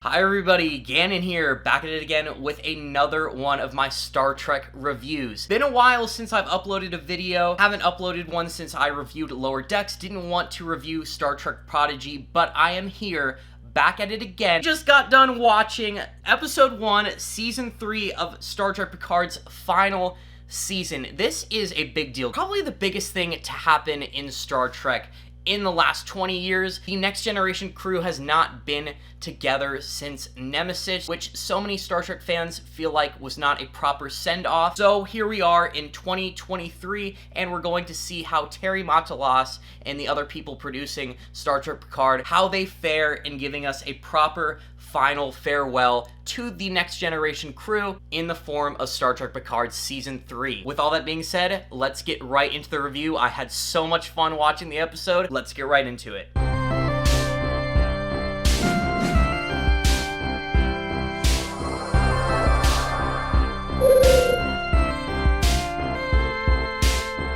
Hi everybody, Gannon here, back at it again with another one of my Star Trek reviews. Been a while since I've uploaded a video, haven't uploaded one since I reviewed Lower Decks, didn't want to review Star Trek Prodigy, but I am here, back at it again. Just got done watching Episode 1, Season 3 of Star Trek Picard's final season. This is a big deal, probably the biggest thing to happen in Star Trek in the last 20 years. The Next Generation crew has not been together since Nemesis, which so many Star Trek fans feel like was not a proper send-off. So here we are in 2023, and we're going to see how Terry Matalas and the other people producing Star Trek Picard, how they fare in giving us a proper final farewell to the Next Generation crew in the form of Star Trek Picard Season 3. With all that being said, let's get right into the review. I had so much fun watching the episode. Let's get right into it.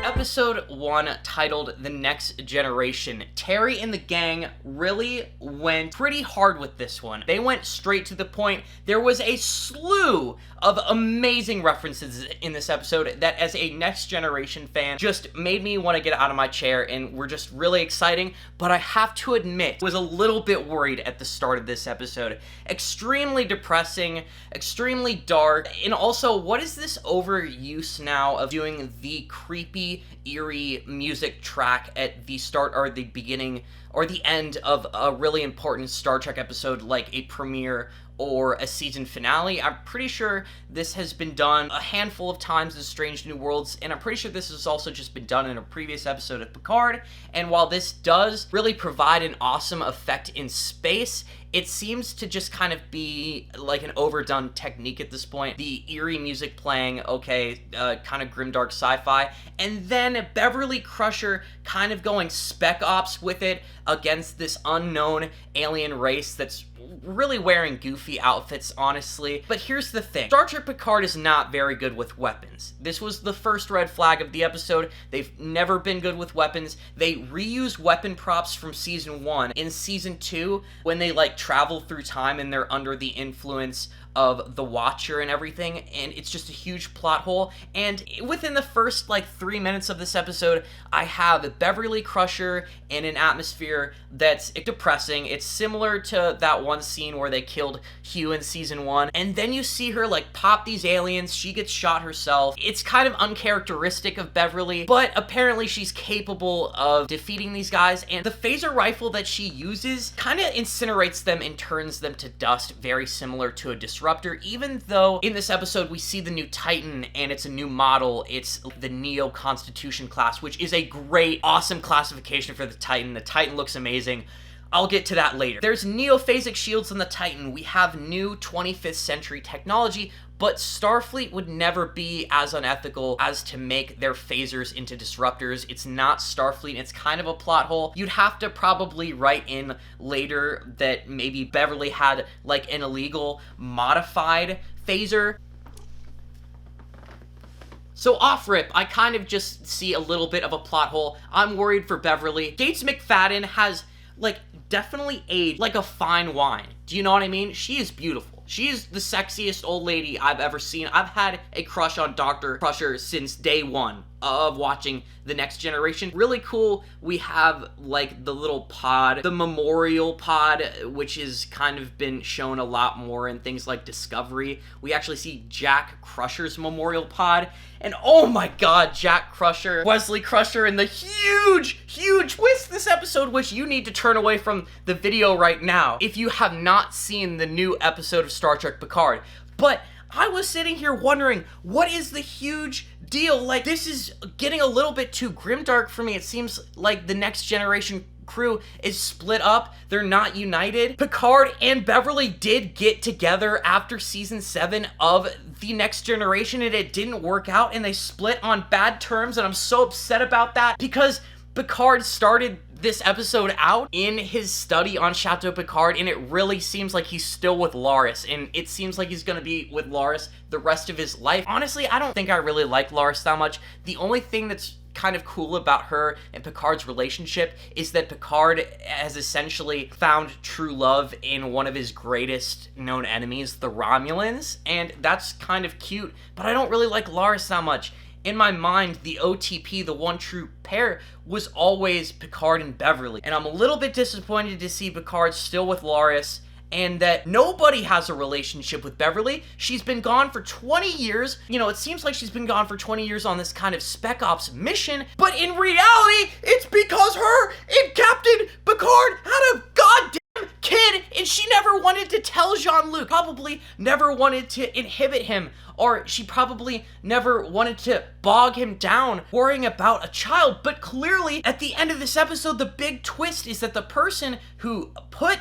Episode 1, titled The Next Generation. Terry and the gang really went pretty hard with this one. They went straight to the point. There was a slew of amazing references in this episode that, as a Next Generation fan, just made me want to get out of my chair and were just really exciting. But I have to admit, I was a little bit worried at the start of this episode. Extremely depressing, extremely dark, and also, what is this overuse now of doing the creepy, eerie music track at the start or the beginning or the end of a really important Star Trek episode like a premiere or a season finale? I'm pretty sure this has been done a handful of times in Strange New Worlds, and I'm pretty sure this has also just been done in a previous episode of Picard. And while this does really provide an awesome effect in space, it seems to just kind of be like an overdone technique at this point. The eerie music playing, okay, kind of grimdark sci-fi, and then Beverly Crusher kind of going spec ops with it against this unknown alien race that's really wearing goofy outfits, honestly. But here's the thing. Star Trek Picard is not very good with weapons. This was the first red flag of the episode. They've never been good with weapons. They reuse weapon props from Season 1 in Season 2 when they, like, travel through time and they're under the influence of the Watcher and everything, and it's just a huge plot hole. And within the first, like, 3 minutes of this episode, I have Beverly Crusher in an atmosphere that's depressing. It's similar to that one scene where they killed Hugh in Season 1, and then you see her, like, pop these aliens. She gets shot herself. It's kind of uncharacteristic of Beverly, but apparently she's capable of defeating these guys, and the phaser rifle that she uses kind of incinerates them and turns them to dust, very similar to a disruptor, even though in this episode we see the new Titan and it's a new model. It's the Neo Constitution class, which is a great, awesome classification for the Titan. The Titan looks amazing. I'll get to that later. There's neophasic shields on the Titan. We have new 25th century technology, but Starfleet would never be as unethical as to make their phasers into disruptors. It's not Starfleet. It's kind of a plot hole. You'd have to probably write in later that maybe Beverly had, like, an illegal modified phaser. So off rip, I kind of just see a little bit of a plot hole. I'm worried for Beverly. Gates McFadden has, like, definitely aged like a fine wine. Do you know what I mean? She is beautiful. She's the sexiest old lady I've ever seen. I've had a crush on Dr. Crusher since day one of watching The Next Generation. Really cool. We have, like, the little pod, the memorial pod, which has kind of been shown a lot more in things like Discovery. We actually see Jack Crusher's memorial pod, and oh my god, Jack Crusher, Wesley Crusher, and the huge twist this episode, which you need to turn away from the video right now if you have not seen the new episode of Star Trek Picard. But I was sitting here wondering, what is the huge deal? Like, this is getting a little bit too grimdark for me. It seems like the Next Generation crew is split up. They're not united. Picard and Beverly did get together after Season 7 of The Next Generation, and it didn't work out, and they split on bad terms, and I'm so upset about that because Picard started this episode out in his study on Chateau Picard, and it really seems like he's still with Laris, and it seems like he's gonna be with Laris the rest of his life. Honestly, I don't think I really like Laris that much. The only thing that's kind of cool about her and Picard's relationship is that Picard has essentially found true love in one of his greatest known enemies, the Romulans, and that's kind of cute, but I don't really like Laris that much. In my mind, the OTP, the one true pair, was always Picard and Beverly, and I'm a little bit disappointed to see Picard still with Laris, and that nobody has a relationship with Beverly. She's been gone for 20 years. You know, it seems like she's been gone for 20 years on this kind of Spec Ops mission, but in reality, it's because her and Captain Picard had a goddamn kid, and she never wanted to tell Jean-Luc, probably never wanted to inhibit him, or she probably never wanted to bog him down worrying about a child. But clearly, at the end of this episode, the big twist is that the person who put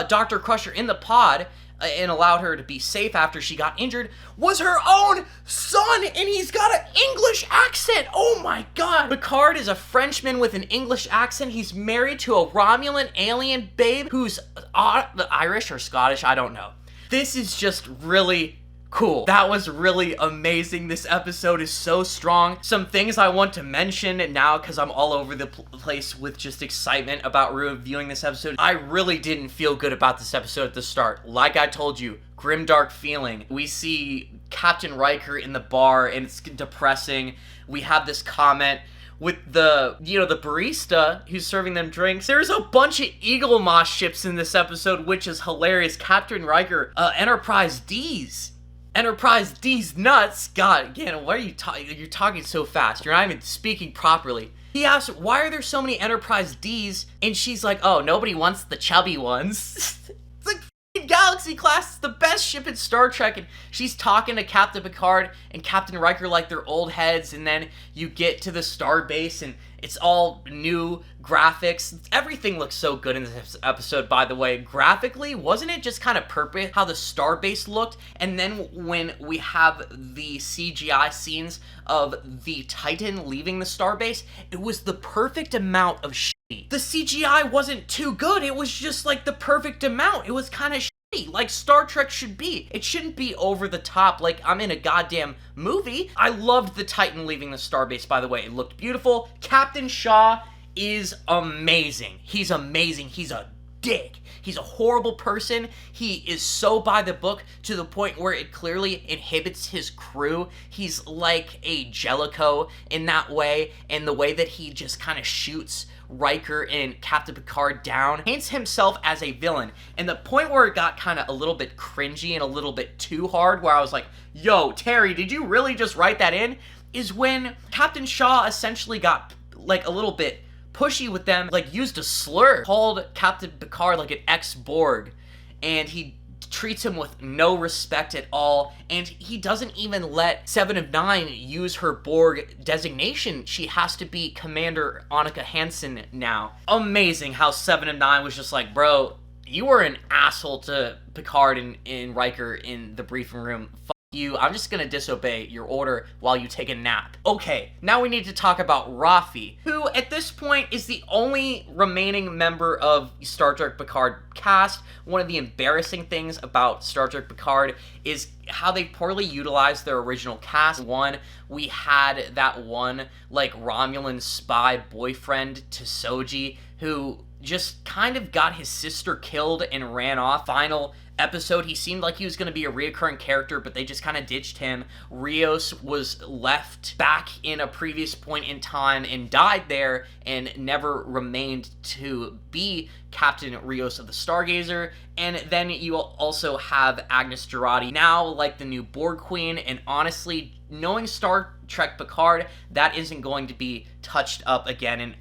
Dr. Crusher in the pod and allowed her to be safe after she got injured was her own son, and he's got an English accent. Oh my god. Picard is a Frenchman with an English accent. He's married to a Romulan alien babe who's Irish or Scottish, I don't know. This is just really cool. That was really amazing. This episode is so strong. Some things I want to mention now because I'm all over the place with just excitement about reviewing this episode. I really didn't feel good about this episode at the start. Like I told you, grimdark feeling. We see Captain Riker in the bar and it's depressing. We have this comment with the barista who's serving them drinks. There's a bunch of Eagle Moss ships in this episode, which is hilarious. Captain Riker, Enterprise D's. Enterprise D's nuts. God, Gannon, why are you talking? You're talking so fast. You're not even speaking properly. He asks, why are there so many Enterprise D's? And she's like, oh, nobody wants the chubby ones. It's like Galaxy class is the best ship in Star Trek, and she's talking to Captain Picard and Captain Riker like they're old heads, and then you get to the starbase and it's all new graphics. Everything looks so good in this episode, by the way. Graphically, wasn't it just kind of perfect how the starbase looked? And then when we have the CGI scenes of the Titan leaving the starbase, it was the perfect amount of shitty. The CGI wasn't too good. It was just like the perfect amount. It was kind of shitty, like Star Trek should be. It shouldn't be over the top like I'm in a goddamn movie. I loved the Titan leaving the starbase, by the way. It looked beautiful. Captain Shaw is amazing. He's amazing. He's a dick. He's a horrible person. He is so by the book to the point where it clearly inhibits his crew. He's like a Jellicoe in that way, and the way that he just kind of shoots Riker and Captain Picard down, paints himself as a villain. And the point where it got kind of a little bit cringy and a little bit too hard, where I was like, yo, Terry, did you really just write that in? Is when Captain Shaw essentially got like a little bit pushy with them, like used a slur, called Captain Picard like an ex-Borg, and he treats him with no respect at all, and he doesn't even let 7 of 9 use her Borg designation. She has to be Commander Annika Hansen now. Amazing how 7 of 9 was just like, bro, you were an asshole to Picard and Riker in the briefing room. You, I'm just gonna disobey your order while you take a nap. Okay, now we need to talk about Rafi, who at this point is the only remaining member of Star Trek Picard cast. One of the embarrassing things about Star Trek Picard is how they poorly utilized their original cast. One, we had that one like Romulan spy boyfriend to Soji who just kind of got his sister killed and ran off. Final episode, he seemed like he was going to be a reoccurring character, but they just kind of ditched him. Rios was left back in a previous point in time and died there and never remained to be Captain Rios of the Stargazer. And then you also have Agnes Jurati, now like the new Borg Queen, and honestly, knowing Star Trek Picard, that isn't going to be touched up again, and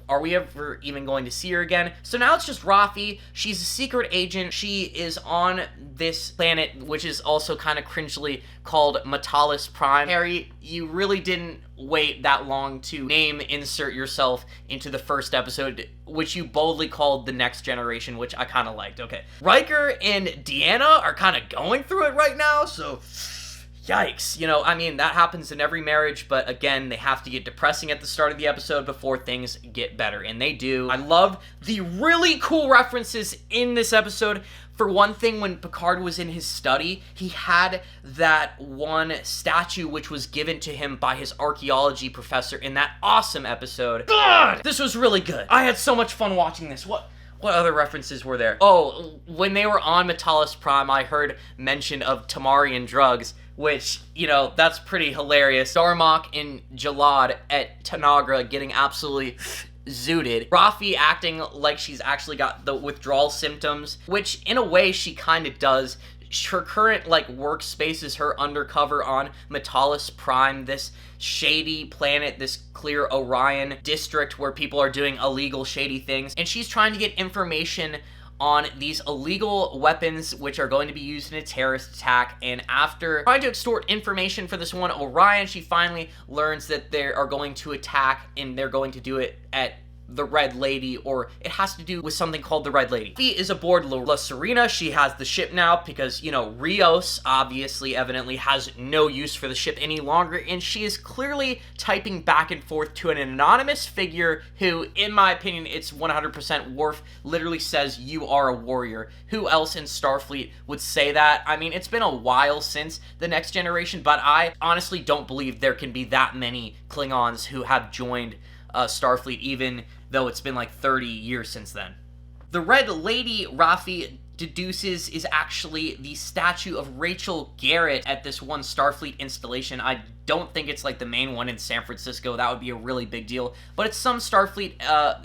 are we ever even going to see her again? So now it's just Rafi. She's a secret agent. She is on this planet, which is also kind of cringely called Metalis Prime. Harry, you really didn't wait that long to insert yourself into the first episode, which you boldly called The Next Generation, which I kind of liked. Okay. Riker and Deanna are kind of going through it right now, so yikes. You know, I mean, that happens in every marriage, but again, they have to get depressing at the start of the episode before things get better, and they do. I love the really cool references in this episode. For one thing, when Picard was in his study, he had that one statue which was given to him by his archaeology professor in that awesome episode. God! This was really good. I had so much fun watching this. What other references were there? Oh, when they were on Metalis Prime, I heard mention of Tamarian drugs, which, you know, that's pretty hilarious. Darmok and Jalad at Tanagra getting absolutely zooted. Rafi acting like she's actually got the withdrawal symptoms, which in a way she kind of does. Her current, like, workspace is her undercover on Metalis Prime, this shady planet, this clear Orion district where people are doing illegal, shady things, and she's trying to get information on these illegal weapons which are going to be used in a terrorist attack. And after trying to extort information for this one Orion, she finally learns that they are going to attack, and they're going to do it at the Red Lady, or it has to do with something called the Red Lady. She is aboard La Serena. She has the ship now because, you know, Rios obviously, evidently has no use for the ship any longer, and she is clearly typing back and forth to an anonymous figure who, in my opinion, it's 100% Worf, literally says, "You are a warrior." Who else in Starfleet would say that? I mean, it's been a while since The Next Generation, but I honestly don't believe there can be that many Klingons who have joined Starfleet, even though it's been like 30 years since then. The Red Lady, Rafi deduces, is actually the statue of Rachel Garrett at this one Starfleet installation. I don't think it's like the main one in San Francisco. That would be a really big deal. But it's some Starfleet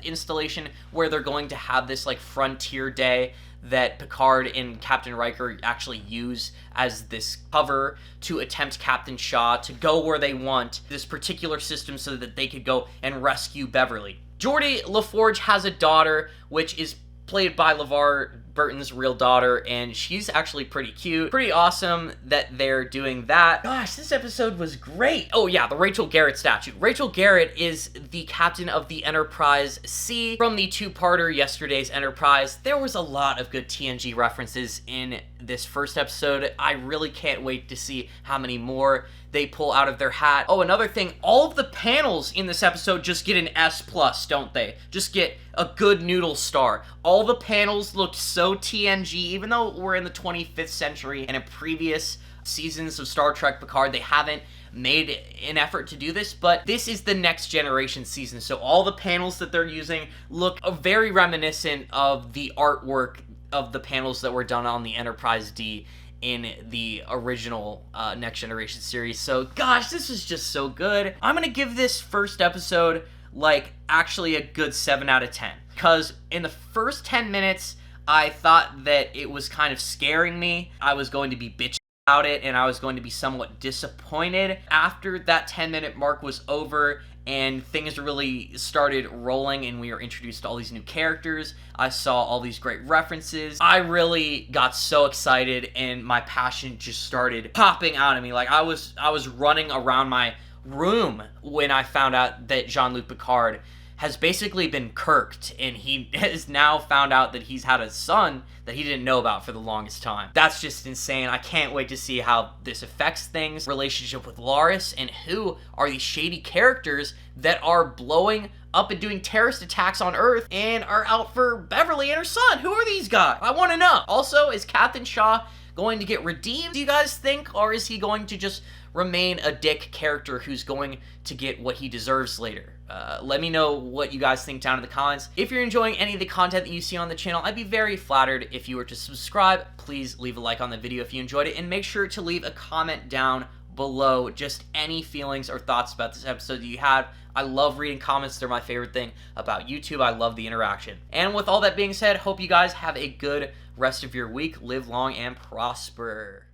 installation where they're going to have this like frontier day that Picard and Captain Riker actually use as this cover to attempt Captain Shaw to go where they want this particular system so that they could go and rescue Beverly. Geordi LaForge has a daughter, which is played by LeVar Burton's real daughter, and she's actually pretty cute. Pretty awesome that they're doing that. Gosh, this episode was great. Oh yeah, the Rachel Garrett statue. Rachel Garrett is the captain of the Enterprise C from the two-parter Yesterday's Enterprise. There was a lot of good TNG references in this first episode. I really can't wait to see how many more they pull out of their hat. Oh, another thing, all of the panels in this episode just get an S+, don't they? Just get a good noodle star. All the panels looked so TNG, even though we're in the 25th century, and in previous seasons of Star Trek Picard, they haven't made an effort to do this, but this is the Next Generation season, so all the panels that they're using look very reminiscent of the artwork of the panels that were done on the Enterprise D in the original Next Generation series. So gosh, this is just so good. I'm gonna give this first episode like actually a good 7 out of 10, because in the first 10 minutes I thought that it was kind of scaring me. I was going to be bitching about it, and I was going to be somewhat disappointed. After that 10-minute mark was over and things really started rolling and we were introduced to all these new characters, I saw all these great references, I really got so excited and my passion just started popping out of me. Like I was running around my room when I found out that Jean-Luc Picard has basically been kirked, and he has now found out that he's had a son that he didn't know about for the longest time. That's just insane. I can't wait to see how this affects things, relationship with Laris, and who are these shady characters that are blowing up and doing terrorist attacks on Earth and are out for Beverly and her son. Who are these guys? I want to know. Also, is Captain Shaw going to get redeemed, do you guys think, or is he going to just remain a dick character who's going to get what he deserves later? Let me know what you guys think down in the comments. If you're enjoying any of the content that you see on the channel, I'd be very flattered if you were to subscribe. Please leave a like on the video if you enjoyed it, and make sure to leave a comment down below, just any feelings or thoughts about this episode that you had. I love reading comments. They're my favorite thing about YouTube. I love the interaction. And with all that being said, hope you guys have a good rest of your week. Live long and prosper.